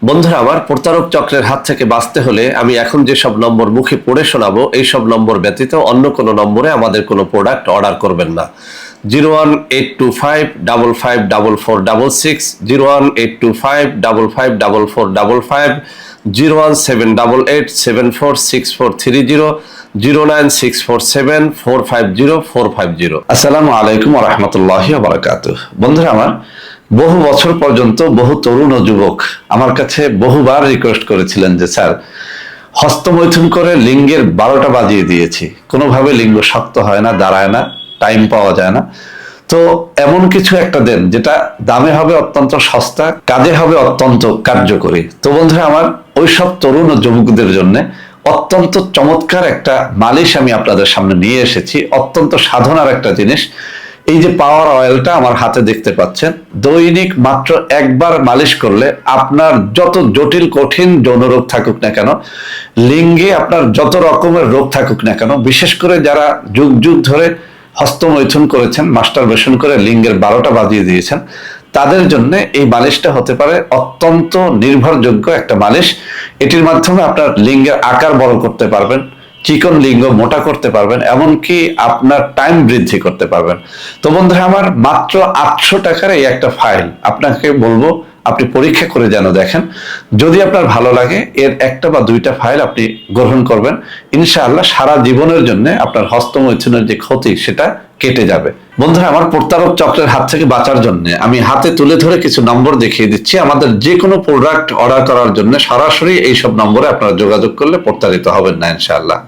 বন্ধুরা আমার, প্রতারক চক্রের হাত থেকে বাঁচতে হলে আমি এখন যেসব নম্বর মুখে পড়ে শোনাবো এই সব নম্বর ব্যতীত অন্য কোনো নম্বরে আমাদের কোনো প্রোডাক্ট অর্ডার করবেন না। 01825554466, 01825554455, 01788746430, 09647450450। আসসালামু আলাইকুম ওয়া রাহমাতুল্লাহি ওয়া বারাকাতুহু। বন্ধুরা আমার, বহু বছর পর্যন্ত বহু তরুণ ও যুবক আমার কাছে বহুবার রিকোয়েস্ট করেছিলেন যে স্যার, হস্তমৈথুন করে লিঙ্গের 12টা বাজিয়ে দিয়েছি, কোনোভাবে লিঙ্গ শক্ত হয় না, দাঁড়ায় না, টাইম পাওয়া যায় না, তো এমন কিছু একটা দেন যেটা দামে হবে অত্যন্ত সস্তা, কাজে হবে অত্যন্ত কার্যকরী। তো বন্ধুরা আমার, ওইসব তরুণ ও যুবকদের জন্য অত্যন্ত চমৎকার একটা মালিশ আমি আপনাদের সামনে নিয়ে এসেছি। অত্যন্ত সাধনার একটা জিনিস। এই যে পাওয়ার অয়েলটা আমার হাতে দেখতে পাচ্ছেন, দৈনিক মাত্র একবার মালিশ করলে আপনার যত জটিল কঠিন যৌন রোগ থাকুক না কেন, লিঙ্গে আপনার যত রকমের রোগ থাকুক না কেন, বিশেষ করে যারা যুগ যুগ ধরে হস্তমৈথুন করেছেন, মাস্টারবেশন করে লিঙ্গের 12টা বাজিয়ে দিয়েছেন, তাদের জন্য এই মালিশটা হতে পারে অত্যন্ত নির্ভরযোগ্য একটা মালিশ। এটির মাধ্যমে আপনার লিঙ্গের আকার বড় করতে পারবেন, চিকন লিঙ্গ মোটা করতে পারবেন, এমনকি আপনার টাইম বৃদ্ধি করতে পারবেন। তো বন্ধুরা আমার, মাত্র 800 টাকার এই একটা ফাইল আপনাকে বলবো আপনি পরীক্ষা করে যেন দেখেন। যদি আপনার ভালো লাগে, এর একটা বা দুইটা ফাইল আপনি গ্রহণ করবেন, ইনশাআল্লাহ সারা জীবনের জন্য আপনার হস্তমৈথুনের যে ক্ষতি সেটা কেটে যাবে। বন্ধুরা আমার, প্রতারক চক্রের হাত থেকে বাঁচার জন্য আমি হাতে তুলে ধরে কিছু নম্বর দেখিয়ে দিচ্ছি। আমাদের যে কোনো প্রোডাক্ট অর্ডার করার জন্য সরাসরি এইসব নম্বরে আপনারা যোগাযোগ করলে প্রতারিত হবেন না ইনশাআল্লাহ।